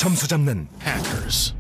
점수 잡는 Hackers.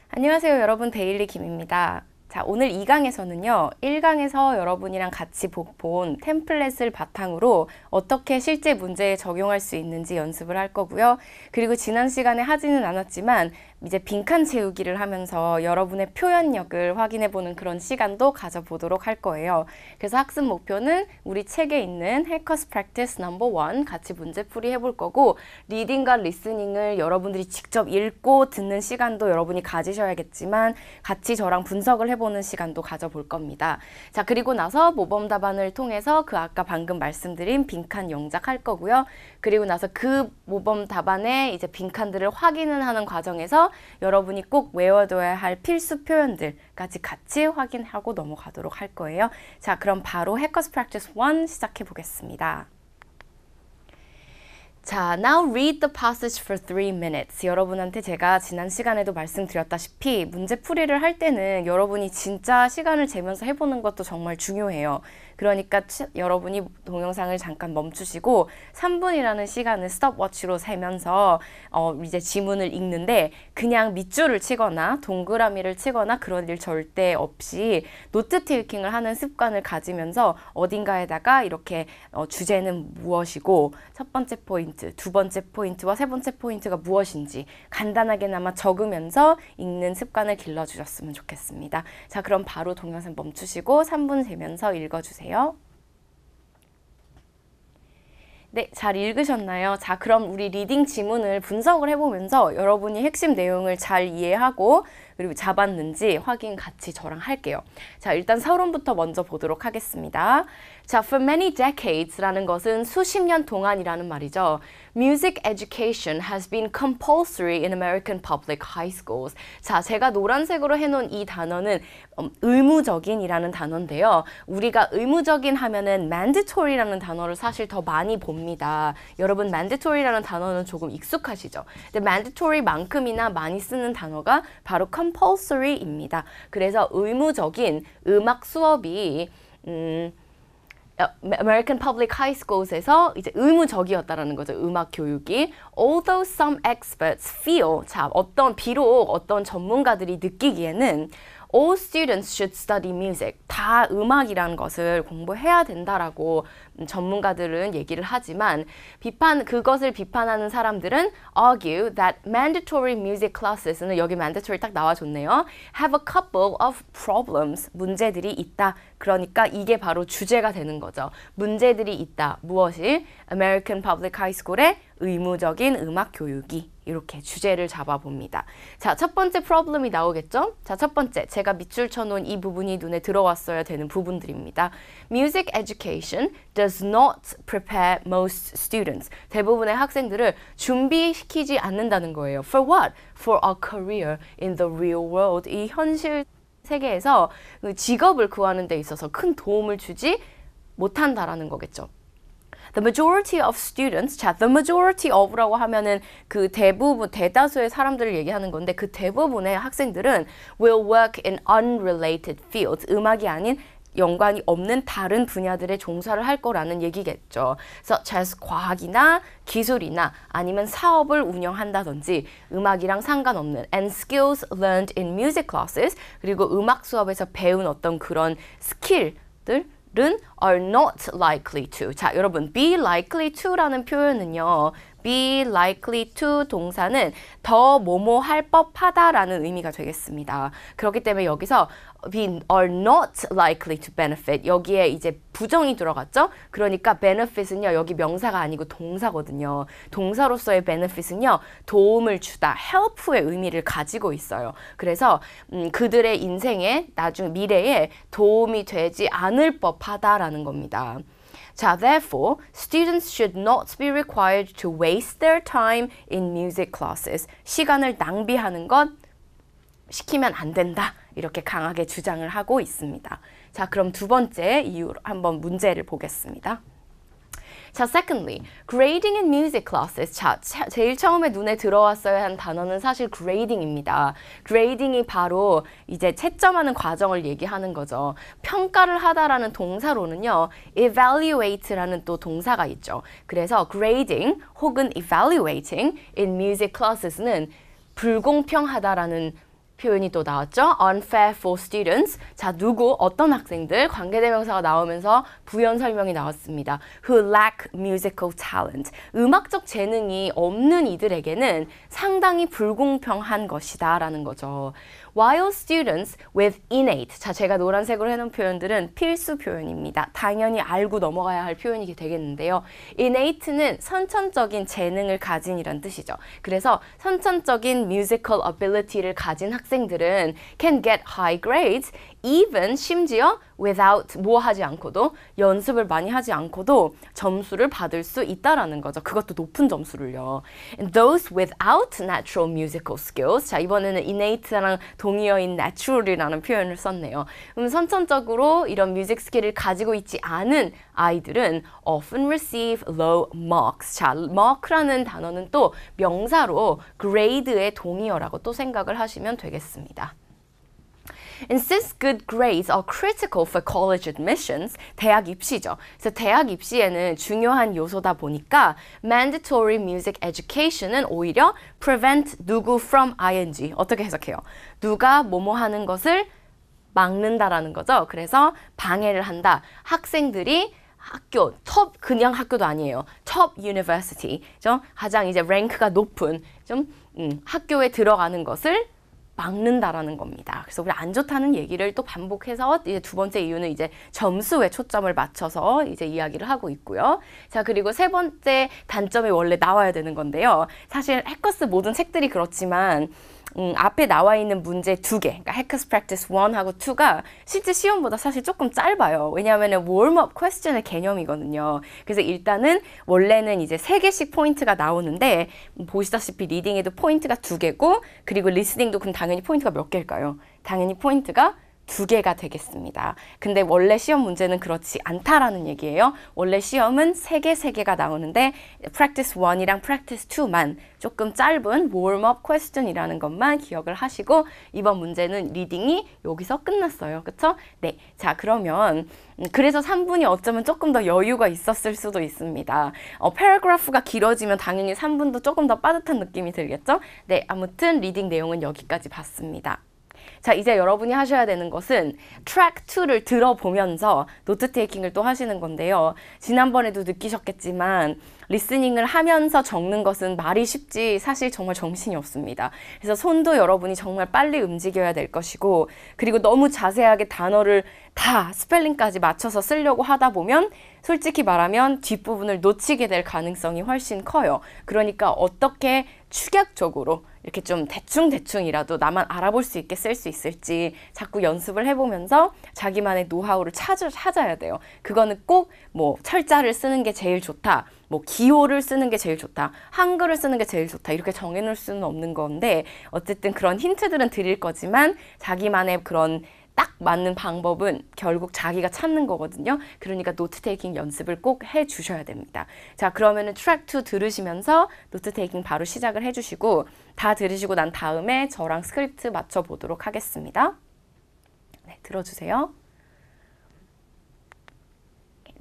안녕하세요 여러분, 데일리 김입니다. 자, 오늘 2강에서는요 1강에서 여러분이랑 같이 본 템플릿을 바탕으로 어떻게 실제 문제에 적용할 수 있는지 연습을 할 거고요. 그리고 지난 시간에 하지는 않았지만 이제 빈칸 채우기를 하면서 여러분의 표현력을 확인해보는 그런 시간도 가져보도록 할 거예요. 그래서 학습 목표는 우리 책에 있는 Hackers Practice No.1 같이 문제풀이 해볼 거고, 리딩과 리스닝을 여러분들이 직접 읽고 듣는 시간도 여러분이 가지셔야겠지만 같이 저랑 분석을 해보는 시간도 가져볼 겁니다. 자, 그리고 나서 모범 답안을 통해서 그 아까 방금 말씀드린 빈칸 영작할 거고요. 그리고 나서 그 모범 답안의 이제 빈칸들을 확인을 하는 과정에서 여러분이 꼭 외워둬야 할 필수 표현들까지 같이 확인하고 넘어가도록 할 거예요. 자, 그럼 바로 Hackers Practice 1 시작해 보겠습니다. 자, now read the passage for 3 minutes. 여러분한테 제가 지난 시간에도 말씀드렸다시피 문제풀이를 할 때는 여러분이 진짜 시간을 재면서 해보는 것도 정말 중요해요. 그러니까 여러분이 동영상을 잠깐 멈추시고 3분이라는 시간을 스톱워치로 세면서 이제 지문을 읽는데 그냥 밑줄을 치거나 동그라미를 치거나 그런 일 절대 없이 노트 테이킹을 하는 습관을 가지면서 어딘가에다가 이렇게 주제는 무엇이고 첫 번째 포인트, 두 번째 포인트와 세 번째 포인트가 무엇인지 간단하게나마 적으면서 읽는 습관을 길러주셨으면 좋겠습니다. 자, 그럼 바로 동영상 멈추시고 3분 세면서 읽어주세요. 네, 잘 읽으셨나요? 자, 그럼 우리 리딩 지문을 분석을 해보면서 여러분이 핵심 내용을 잘 이해하고 그리고 잡았는지 확인 같이 저랑 할게요. 자, 일단 서론부터 먼저 보도록 하겠습니다. 자, for many decades라는 것은 수십 년 동안이라는 말이죠. Music education has been compulsory in American public high schools. 자, 제가 노란색으로 해놓은 이 단어는 의무적인이라는 단어인데요. 우리가 의무적인 하면은 mandatory라는 단어를 사실 더 많이 봅니다. 여러분, mandatory라는 단어는 조금 익숙하시죠? 근데 mandatory만큼이나 많이 쓰는 단어가 바로 compulsory입니다. 그래서 의무적인 음악 수업이 American Public High Schools에서 이제 의무적이었다라는 거죠. 음악 교육이. Although some experts feel, 자, 비록 어떤 전문가들이 느끼기에는 all students should study music. 다 음악이라는 것을 공부해야 된다라고 전문가들은 얘기를 하지만 그것을 비판하는 사람들은 argue that mandatory music classes는 여기 mandatory 딱 나와줬네요. have a couple of problems. 문제들이 있다. 그러니까 이게 바로 주제가 되는 거죠. 문제들이 있다. 무엇이? American Public High School의 의무적인 음악 교육이. 이렇게 주제를 잡아봅니다. 자, 첫 번째 프로블럼이 나오겠죠? 자, 첫 번째, 제가 밑줄 쳐놓은 이 부분이 눈에 들어왔어야 되는 부분들입니다. Music education does not prepare most students. 대부분의 학생들을 준비시키지 않는다는 거예요. For what? For a career in the real world. 이 현실 세계에서 직업을 구하는 데 있어서 큰 도움을 주지 못한다라는 거겠죠. The majority of students, 자, the majority of라고 하면은 그 대다수의 사람들을 얘기하는 건데 그 대부분의 학생들은 will work in unrelated fields, 음악이 아닌 연관이 없는 다른 분야들의 종사를 할 거라는 얘기겠죠. such as 과학이나 기술이나 아니면 사업을 운영한다든지 음악이랑 상관없는 and skills learned in music classes, 그리고 음악 수업에서 배운 어떤 그런 스킬들 are not likely to. 자, 여러분, be likely to라는 표현은요. be likely to 동사는 더 뭐뭐 할 법하다라는 의미가 되겠습니다. 그렇기 때문에 여기서 are not likely to benefit. 여기에 이제 부정이 들어갔죠? 그러니까 benefit은요. 여기 명사가 아니고 동사거든요. 동사로서의 benefit은요. 도움을 주다, help의 의미를 가지고 있어요. 그래서 그들의 인생에 미래에 도움이 되지 않을 법하다라는 겁니다. 자, therefore, students should not be required to waste their time in music classes. 시간을 낭비하는 것 시키면 안 된다. 이렇게 강하게 주장을 하고 있습니다. 자, 그럼 두 번째 이유로 한번 문제를 보겠습니다. 자, secondly, grading in music classes. 자, 제일 처음에 눈에 들어왔어야 한 단어는 사실 grading입니다. grading이 바로 이제 채점하는 과정을 얘기하는 거죠. 평가를 하다라는 동사로는요, evaluate라는 또 동사가 있죠. 그래서 grading 혹은 evaluating in music classes는 불공평하다라는 표현이 또 나왔죠. unfair for students. 자, 누구, 어떤 학생들, 관계대명사가 나오면서 부연 설명이 나왔습니다. who lack musical talent. 음악적 재능이 없는 이들에게는 상당히 불공평한 것이다 라는 거죠. while students with innate. 자, 제가 노란색으로 해놓은 표현들은 필수 표현입니다. 당연히 알고 넘어가야 할 표현이 되겠는데요. innate는 선천적인 재능을 가진이란 뜻이죠. 그래서 선천적인 musical ability를 가진 학생들은 can get high grades even 심지어 without 뭐 하지 않고도 연습을 많이 하지 않고도 점수를 받을 수 있다라는 거죠. 그것도 높은 점수를요. And those without natural musical skills. 자, 이번에는 innate랑 동의어인 natural이라는 표현을 썼네요. 선천적으로 이런 뮤직 스킬을 가지고 있지 않은 아이들은 often receive low marks. 자, mark라는 단어는 또 명사로 grade의 동의어라고 또 생각을 하시면 되겠습니다. And since good grades are critical for college admissions, 대학 입시죠. 그래서 대학 입시에는 중요한 요소다 보니까 mandatory music education은 오히려 prevent 누구 from ing. 어떻게 해석해요? 누가 뭐뭐 하는 것을 막는다라는 거죠. 그래서 방해를 한다. 학생들이 학교, 그냥 학교도 아니에요. top university, 가장 이제 랭크가 높은 학교에 들어가는 것을 막는다라는 겁니다. 그래서 우리 안 좋다는 얘기를 또 반복해서 이제 두 번째 이유는 이제 점수에 초점을 맞춰서 이제 이야기를 하고 있고요. 자, 그리고 세 번째 단점이 원래 나와야 되는 건데요. 사실 해커스 모든 책들이 그렇지만 앞에 나와 있는 문제 두 개, 그러니까 해커스 프랙티스 1하고 2가 실제 시험보다 사실 조금 짧아요. 왜냐하면 웜업 퀘스천의 개념이거든요. 그래서 일단은 원래는 이제 3개씩 포인트가 나오는데 보시다시피 리딩에도 포인트가 2개고 그리고 리스닝도 그럼 당연히 포인트가 몇 개일까요? 당연히 포인트가 2개가 되겠습니다. 근데 원래 시험 문제는 그렇지 않다라는 얘기예요. 원래 시험은 3개가 나오는데 practice 1이랑 practice 2만 조금 짧은 warm-up question이라는 것만 기억을 하시고 이번 문제는 리딩이 여기서 끝났어요. 그쵸? 네. 자, 그러면 그래서 3분이 어쩌면 조금 더 여유가 있었을 수도 있습니다. 패러그래프가 길어지면 당연히 3분도 조금 더 빠듯한 느낌이 들겠죠? 네. 아무튼 리딩 내용은 여기까지 봤습니다. 자, 이제 여러분이 하셔야 되는 것은 트랙 2를 들어보면서 노트 테이킹을 또 하시는 건데요. 지난번에도 느끼셨겠지만 리스닝을 하면서 적는 것은 말이 쉽지 사실 정말 정신이 없습니다. 그래서 손도 여러분이 정말 빨리 움직여야 될 것이고 그리고 너무 자세하게 단어를 다 스펠링까지 맞춰서 쓰려고 하다 보면 솔직히 말하면 뒷부분을 놓치게 될 가능성이 훨씬 커요. 그러니까 어떻게 축약적으로 이렇게 좀 대충이라도 나만 알아볼 수 있게 쓸 수 있을지 자꾸 연습을 해보면서 자기만의 노하우를 찾아야 돼요. 그거는 꼭 뭐 철자를 쓰는 게 제일 좋다. 뭐 기호를 쓰는 게 제일 좋다. 한글을 쓰는 게 제일 좋다. 이렇게 정해놓을 수는 없는 건데 어쨌든 그런 힌트들은 드릴 거지만 자기만의 그런 딱 맞는 방법은 결국 자기가 찾는 거거든요. 그러니까 노트 테이킹 연습을 꼭 해주셔야 됩니다. 자, 그러면은 트랙 2 들으시면서 노트 테이킹 바로 시작을 해주시고 다 들으시고 난 다음에 저랑 스크립트 맞춰보도록 하겠습니다. 네, 들어주세요.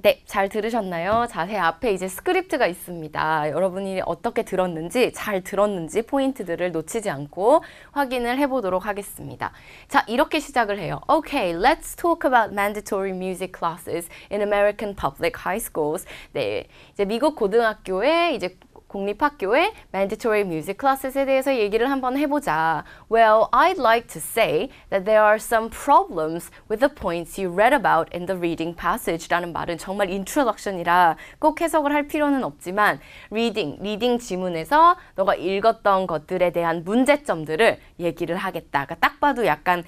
네, 잘 들으셨나요? 자, 제 앞에 이제 스크립트가 있습니다. 여러분이 어떻게 들었는지, 잘 들었는지 포인트들을 놓치지 않고 확인을 해보도록 하겠습니다. 자, 이렇게 시작을 해요. Okay, let's talk about mandatory music classes in American public high schools. 네, 이제 미국 고등학교에 이제 공립학교의 mandatory music classes에 대해서 얘기를 한번 해보자. Well, I'd like to say that there are some problems with the points you read about in the reading passage라는 말은 정말 introduction이라 꼭 해석을 할 필요는 없지만 리딩 지문에서 너가 읽었던 것들에 대한 문제점들을 얘기를 하겠다. 그러니까 딱 봐도 약간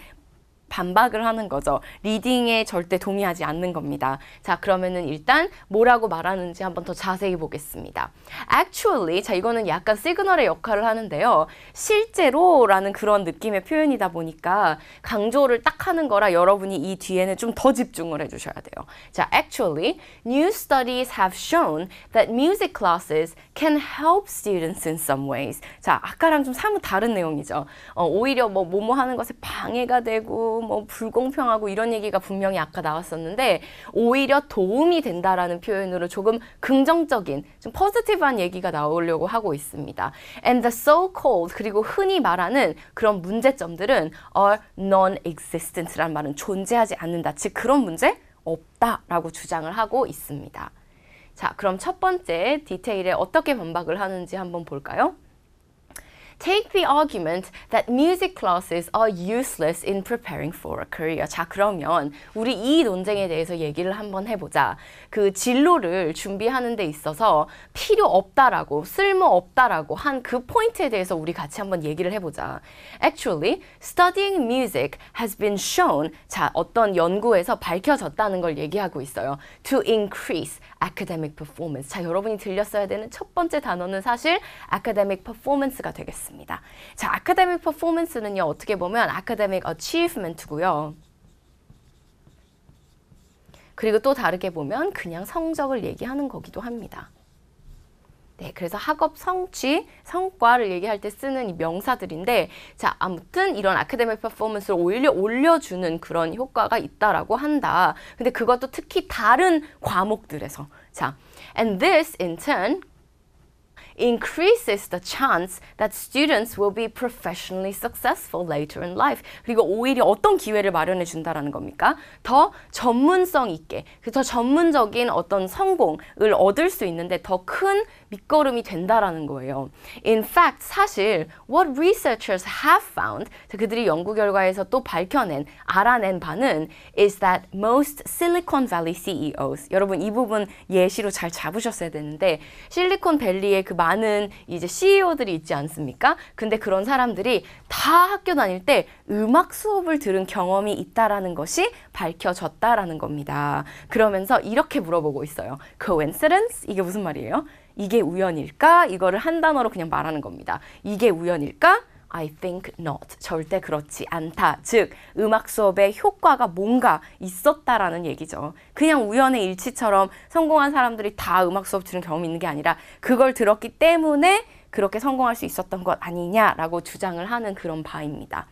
반박을 하는 거죠. 리딩에 절대 동의하지 않는 겁니다. 자, 그러면은 일단 뭐라고 말하는지 한번 더 자세히 보겠습니다. Actually, 자, 이거는 약간 시그널의 역할을 하는데요. 실제로라는 그런 느낌의 표현이다 보니까 강조를 딱 하는 거라 여러분이 이 뒤에는 좀 더 집중을 해주셔야 돼요. 자, actually, new studies have shown that music classes can help students in some ways. 자, 아까랑 좀 사뭇 다른 내용이죠. 오히려 뭐뭐 하는 것에 방해가 되고 뭐 불공평하고 이런 얘기가 분명히 아까 나왔었는데 오히려 도움이 된다라는 표현으로 조금 긍정적인 좀 포지티브한 얘기가 나오려고 하고 있습니다. And the so-called 그리고 흔히 말하는 그런 문제점들은 are non-existent라는 말은 존재하지 않는다. 즉 그런 문제 없다라고 주장을 하고 있습니다. 자, 그럼 첫 번째 디테일에 어떻게 반박을 하는지 한번 볼까요? Take the argument that music classes are useless in preparing for a career. 자, 그러면 우리 이 논쟁에 대해서 얘기를 한번 해보자. 그 진로를 준비하는 데 있어서 필요 없다라고, 쓸모 없다라고 한 그 포인트에 대해서 우리 같이 한번 얘기를 해보자. Actually, studying music has been shown, 자, 어떤 연구에서 밝혀졌다는 걸 얘기하고 있어요. To increase academic performance. 자, 여러분이 들렸어야 되는 첫 번째 단어는 사실 academic performance가 되겠습니다. 자, academic performance는요, 어떻게 보면 academic achievement고요. 그리고 또 다르게 보면 그냥 성적을 얘기하는 거기도 합니다. 네, 그래서 학업 성취, 성과를 얘기할 때 쓰는 이 명사들인데, 자, 아무튼 이런 academic performance를 오히려 올려주는 그런 효과가 있다라고 한다. 근데 그것도 특히 다른 과목들에서. 자, and this in turn increases the chance that students will be professionally successful later in life. 그리고 오히려 어떤 기회를 마련해 준다라는 겁니까? 더 전문성 있게, 더 전문적인 어떤 성공을 얻을 수 있는데 더 큰 밑거름이 된다라는 거예요. In fact, 사실 what researchers have found, 그들이 연구 결과에서 또 알아낸 바는 is that most Silicon Valley CEOs, 여러분 이 부분 예시로 잘 잡으셨어야 되는데 실리콘밸리의 그 많은 이제 CEO들이 있지 않습니까? 근데 그런 사람들이 다 학교 다닐 때 음악 수업을 들은 경험이 있다라는 것이 밝혀졌다라는 겁니다. 그러면서 이렇게 물어보고 있어요. Coincidence? 이게 무슨 말이에요? 이게 우연일까? 이거를 한 단어로 그냥 말하는 겁니다. 이게 우연일까? I think not. 절대 그렇지 않다. 즉, 음악 수업에 효과가 뭔가 있었다라는 얘기죠. 그냥 우연의 일치처럼 성공한 사람들이 다 음악 수업 들은 경험이 있는 게 아니라 그걸 들었기 때문에 그렇게 성공할 수 있었던 것 아니냐라고 주장을 하는 그런 바입니다.